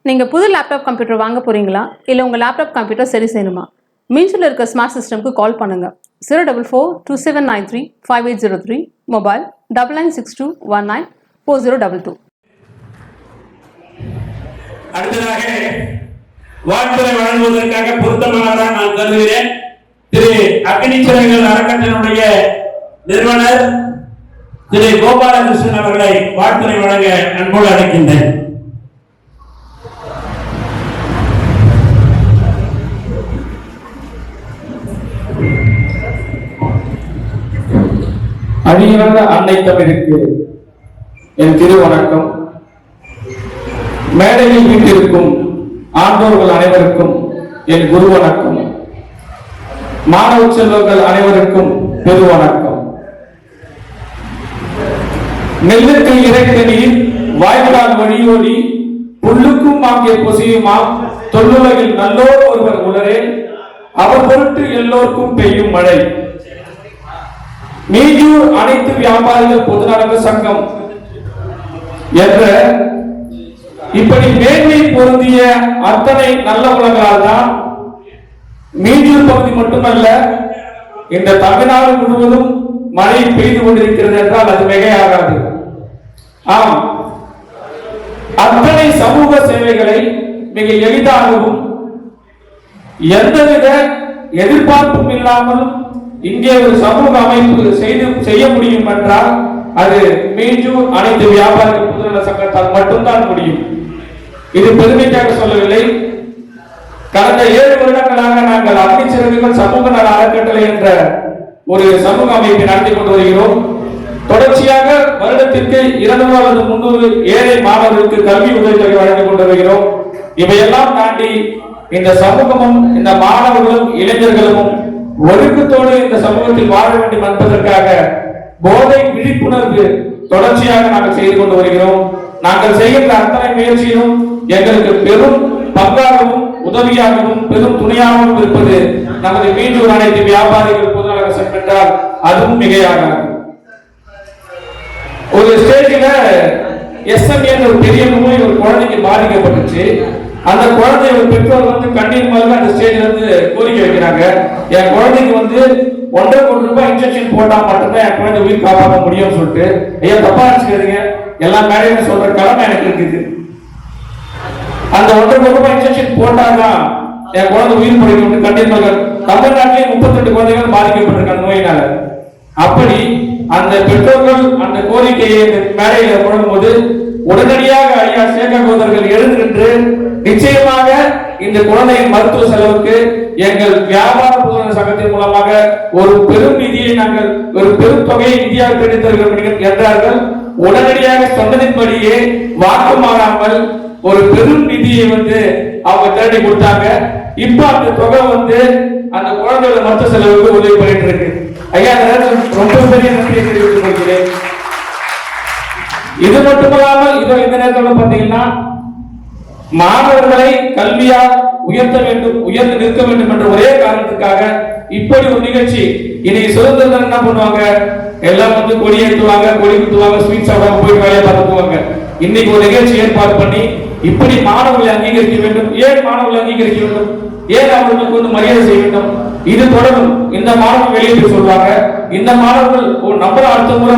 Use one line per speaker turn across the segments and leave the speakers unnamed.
நீங்கள் புது laptop computer வாங்க போகிறீங்களா, இல்லை உங்கள் லேப்டாப் கம்ப்யூட்டர் சரி செய்யணுமா? மீன்ஸில் இருக்க ஸ்மார்ட் சிஸ்டம்க்கு கால் பண்ணுங்கள். 04427935803, மொபைல் 9962194022.
அடுத்ததாக வாழ்த்துறை வழங்குவதற்காக பொருத்தமானதாக நான் கருதுகிறேன் திரு அக்னிச்சிறகுகள் அறக்கட்டளையுடைய நிறுவனர் திரு கோபாலகிருஷ்ணன் அவர்களை வாழ்த்துறை வழங்க அன்போடு அழைக்கின்றேன்.
அழியாத அன்னை தமிழுக்கு என் திருவணக்கம். மேடையில் வீட்டிற்கும் ஆண்டோர்கள் அனைவருக்கும் என் குரு வணக்கம். மாணவ செல்வங்கள் அனைவருக்கும் பெருவணக்கம். நெல்லுக்கு இறைத்தனியில் வாய்க்கால் வழியோடி புல்லுக்கும் ஆகிய பொசியுமாம் தொல்லுலகில் நல்லோர் ஒருவர் உலரே அவர் பொருட்டு எல்லோருக்கும் பெய்யும் மழை. மீஞ்சூர் அனைத்து வியாபாரிகள் பொதுநலக சங்கம் என்ற இப்படி மேன்மை பொருந்திய அத்தனை நல்ல உலகங்களால் தான் மீஞ்சூர் பகுதி மட்டுமல்ல இந்த தமிழ்நாடு முழுவதும் மழை பெய்து கொண்டிருக்கிறது என்றால் அது மிகையாகாது. ஆம், அத்தனை சமூக சேவைகளை மிக எளிதாகவும் எந்தவித எதிர்பார்ப்பும் இல்லாமல் இங்கே ஒரு சமூக அமைப்பு செய்ய முடியும் என்றால் அது மீஞ்சூர் அனைத்து வியாபாரிகள் பொதுநல சங்கத்தால் மட்டும்தான் முடியும். இது பெருமைக்காக சொல்லவில்லை. கடந்த 7 வருடங்களாக நாங்கள் அக்னிச்சிறகுகள் சமூக நல அறக்கட்டளை என்ற ஒரு சமூக அமைப்பை நடத்தி கொண்டு வருகிறோம். தொடர்ச்சியாக வருடத்திற்கு 200 அல்லது 300 ஏழை மாணவர்களுக்கு கல்வி உதவித்தொகை வழங்கிக் கொண்டு வருகிறோம். இவையெல்லாம் தாண்டி இந்த சமூகமும் இந்த மாணவர்களும் இளைஞர்களும் ஒழுக்கத்தோடு இந்த சமூகத்தில் வாழ வேண்டும் என்பதற்காக போதை விழிப்புணர்வு தொடர்ச்சியாக நாங்கள் செய்து கொண்டு வருகிறோம். நாங்கள் செய்கின்ற அத்தனை முயற்சியிலும் எங்களுக்கு பெரும் பங்காகவும் உதவியாகவும் பெரும் துணையாகவும் இருப்பது நமது மீஞ்சூர் அனைத்து வியாபாரிகள் பொதுநலக சங்கம் என்றால் அதுவும் மிகையாகாது. ஒரு ஸ்டேஜில் எஸ்எம்ஏ ஒரு பெரிய நோய் ஒரு குழந்தைக்கு பாதிக்கப்பட்டுச்சு. அந்த குழந்தைய பெற்றோர் கண்ணீர் மல்க அந்த ஸ்டேஜ்ல இருந்து கோரிக்கை வைக்கிறாங்க. என் குழந்தைக்கு 1.5 கோடி ரூபாய் இன்ஜெக்ஷன் போட்டா மட்டும்தான் என் குழந்தை உயிர் காப்பாற்ற முடியும்னு சொல்லிட்டு, ஐயா தப்பா நினைச்சுக்காதீங்க, எல்லா மேடையும் சொல்ற கடமை எனக்கு இருக்குது. அந்த 1.5 கோடி ரூபாய் இன்ஜெக்ஷன் போட்டாதான் என் குழந்தை உயிர் பிழைக்கும் கண்ணீர் மல்க. தமிழ்நாட்டிலேயே 32 குழந்தைகள் பாதிக்கப்பட்டிருக்காங்க நோயினால. அப்படி அந்த பெற்றோர்கள் அந்த கோரிக்கையை மேடையில போடும்போது உடனடியாக ஐயா சேகர் கோதர்கள் எழுந்து நின்று நிச்சயமாக இந்த குழந்தையின் மருத்துவ செலவுக்கு எங்கள் வியாபார பொதுநல சங்கத்தின் மூலமாக ஒரு பெரும் நிதியை நாங்கள் ஒரு பெரும் தொகையை நிதியாக கிடைத்திருக்கிறோம் என்றார்கள். உடனடியாக சொன்னதின்படியே வாக்கு மாறாமல் ஒரு பெரும் நிதியை அவங்க திரட்டி கொடுத்தாங்க. இப்ப அந்த தொகை அந்த குழந்தையோட மருத்துவ செலவுக்கு உதவி பண்ணிட்டு இருக்கு. ஐயா ரொம்ப பெரிய நன்றியை தெரிவித்துக் கொள்கிறேன். இது மட்டுமல்லாமல் இதோ இந்த நேரத்தில் பார்த்தீங்கன்னா மாணவர்களை கல்வியால் உயர்த்த வேண்டும், உயர்ந்து நிற்க வேண்டும் என்ற ஒரே காரணத்துக்காக இப்படி ஒரு நிகழ்ச்சி. இன்னைக்கு சுதந்திர தினம் என்ன பண்ணுவாங்க, எல்லாம் கொடி ஏற்றுவாங்க, கொடி குத்துவாங்க, ஸ்வீட் சாப்பிடாம போய் வேலையை பார்த்துக்குவாங்க. இன்னைக்கு ஒரு நிகழ்ச்சி ஏற்பாடு பண்ணி இப்படி மாணவர்களை அங்கீகரிக்க வேண்டும். ஏன் மாணவர்களை அங்கீகரிக்க வேண்டும், ஏன் அவர்களுக்கு மரியாதை செய்ய வேண்டும், இது தொடரும். இந்த மாணவர்கள் வெளியே போய் சொல்வாங்க, இந்த மாணவர்கள் நம்மள அடுத்த முறை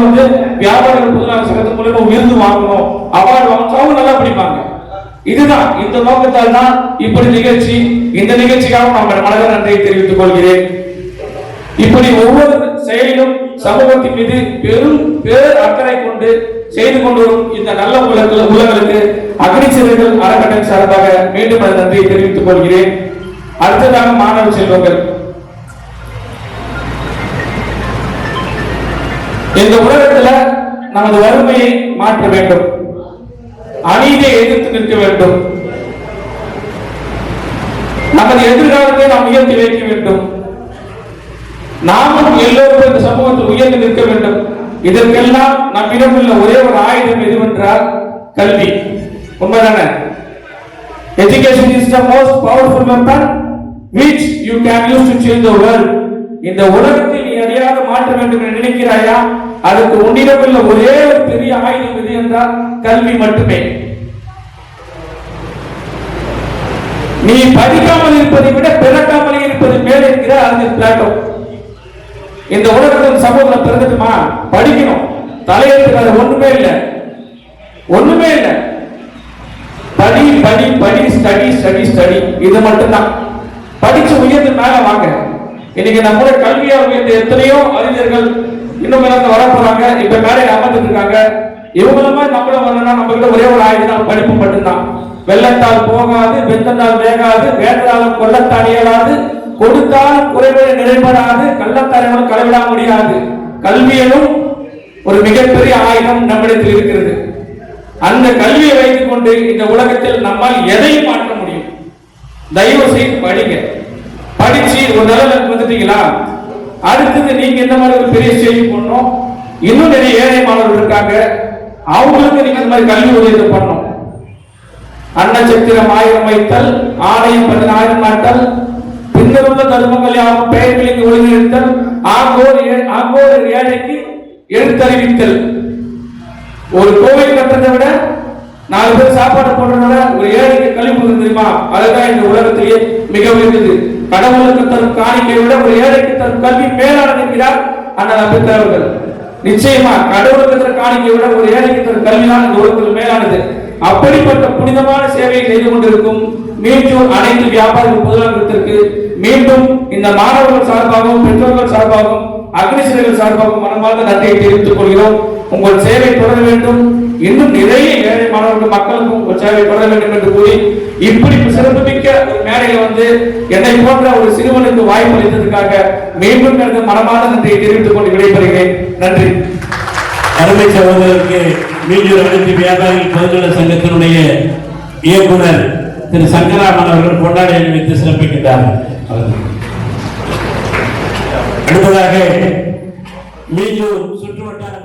வியாபாரிகள் பொதுநல சங்கத்தின் மூலமா விருது வாங்கணும், அவார்டு வாங்கணும், அவங்க நல்லா படிப்பாங்க. இதுதான் இந்த நோக்கத்தால் தான் இப்படி நிகழ்ச்சி. இந்த நிகழ்ச்சிக்காக நம்ம மனதார நன்றியை தெரிவித்துக் கொள்கிறேன். இப்படி ஒவ்வொரு செயலிலும் சமூகத்தின் மீது பெரும் பேர் அக்கறை கொண்டு செய்து கொண்டு வரும் இந்த நல்ல உலகளுக்கு அக்னிச்சிறகுகள் அறக்கட்டளை சார்பாக மீண்டும் நன்றியை தெரிவித்துக் கொள்கிறேன். அடுத்ததாக மாணவ செல்வங்கள், இந்த உலகத்துல நமது வறுமையை மாற்ற வேண்டும், அநீதியை எதிர்த்து நிற்க வேண்டும், நமது எதிர்காலத்தை நாம் உயர்த்தி வைக்க வேண்டும், நாமும் எல்லோரும் இந்த சமூகத்தில் உயர்ந்து நிற்க வேண்டும். இதற்கெல்லாம் நம்மிடம் உள்ள ஒரே ஒரு ஆயுதம் எதுவென்றால் கல்வி. உண்மைதானே? Education is the most powerful weapon which you can use to change the world. இந்த உலகத்தில் நீ எதையாவது மாற்ற வேண்டும் என்று நினைக்கிறாயா, அதுக்கு உன்னிடம் உள்ள ஒரே ஒரு பெரிய ஆயுதம் எது என்றால் கல்வி மட்டுமே. நீ படிக்காமல் இருப்பதை விட பிறக்காமல் இருப்பது மேல் என்கிற அறிஞர் பிளாட்டோ. இந்த உலகத்தின் சமூகத்தில் பிறந்துட்டுமா படிக்கணும், தலையெழுத்து ஒண்ணுமே இல்லை, ஒண்ணுமே இல்லை. படி படி படி, ஸ்டடி ஸ்டடி ஸ்டடி, இது மட்டும்தான். படிச்சு உயர்ந்து மேல வாங்க. இன்னைக்கு நம்முடைய கல்வியால் உயர்ந்த எத்தனையோ அறிஞர்கள் இன்னும் வர போறாங்க, இப்ப மேலே அமர்ந்துட்டு இருக்காங்க. இவங்களுமே நம்மளும் வரணும்னா நம்ம கிட்ட ஒரே ஒரு ஆயுதம் படிப்பு மட்டும்தான். வெள்ளத்தால் போகாது, வெந்தத்தால் வேகாது, வேண்டாலும் கொள்ளத்தால் இயலாது, கொடுத்தால் குறைவதை நிறைவேறாது, கள்ளத்தாலும் களவிட முடியாது. கல்வியிலும் ஒரு மிகப்பெரிய ஆயுதம் நம்மிடத்தில் இருக்கிறது. அந்த கல்வியை வைத்துக் கொண்டு இந்த உலகத்தில் நம்மால் எதையும் மாற்ற முடியும். தயவு செய்து படிங்க. படிச்சு ஒரு நிலைமைக்கு வந்துட்டீங்களா, அடுத்தது நீங்க இந்த மாதிரி ஒரு பெரிய ஸ்டேஜ் பண்ணணும். இன்னும் நிறைய ஏழை மாணவர்கள் இருக்காங்க, அவங்களுக்கு நீங்க இந்த மாதிரி கல்வி உதவி பண்ணணும். அன்னச்சத்திரம் 1000 வைத்தல், ஆலயம் 10000 நாட்டல், பின்னருள்ள தர்மங்கள் யாவும் பெயர்களுக்கு ஒழுங்கிருத்தல், ஆங்கோர் ஏழைக்கு எழுத்தறிவித்தல். ஒரு கோவில் கட்டுறதை விட 4 பேர் சாப்பாடு போடுறதை விட ஒரு ஏழைக்கு கல்வி கொடுக்க தெரியுமா? அதுதான் இந்த உலகத்திலேயே மிக உயர்ந்தது. கடவுளுக்கு தரும் காணிக்கை விட ஒரு ஏழைக்கு தரும் கல்வி மேலானது என்கிறார் அண்ணல் அம்பேத்கர் அவர்கள். நிச்சயமா கடவுளுக்கு தரும் காணிக்கை விட ஒரு ஏழைக்கு தரும் கல்விதான் இந்த உலகத்தில் மேலானது. அப்படிப்பட்ட புனிதமான சேவையை செய்து கொண்டிருக்கும் மீண்டும் அனைத்து வியாபாரிகள் பொதுநலத்திற்கு மீண்டும் இந்த மாணவர்கள் சார்பாகவும் பெற்றோர்கள் சார்பாகவும் அக்னிசிறர்கள் சார்பாகவும் மனமார்ந்த நன்றியை தெரிவித்துக் கொள்கிறோம். உங்கள் சேவை தொடர வேண்டும். இன்னும் நிறைய ஏழை மாணவர்கள் மக்களுக்கும் உங்கள் சேவை தொடர வேண்டும் என்று கூறி இப்படி சிறப்புமிக்க ஒரு மேடையில் வந்து என்னை போன்ற ஒரு சிறுவனுக்கு வாய்ப்பு அளித்ததற்காக மீண்டும் எனக்கு மனமார்ந்த நன்றியை தெரிவித்துக் கொண்டு விடைபெறுகிறேன். நன்றி.
அருமை சகோதரருக்கு மீஞ்சூர் அனைத்து வியாபாரிகள் பொதுநல சங்கத்தினுடைய இயக்குனர் திரு சங்கராமன் அவர்கள் கொண்டாடி அணிவித்து சிறப்பிக்கின்றார். அடுத்ததாக மீஞ்சூர் சுற்றுவட்டார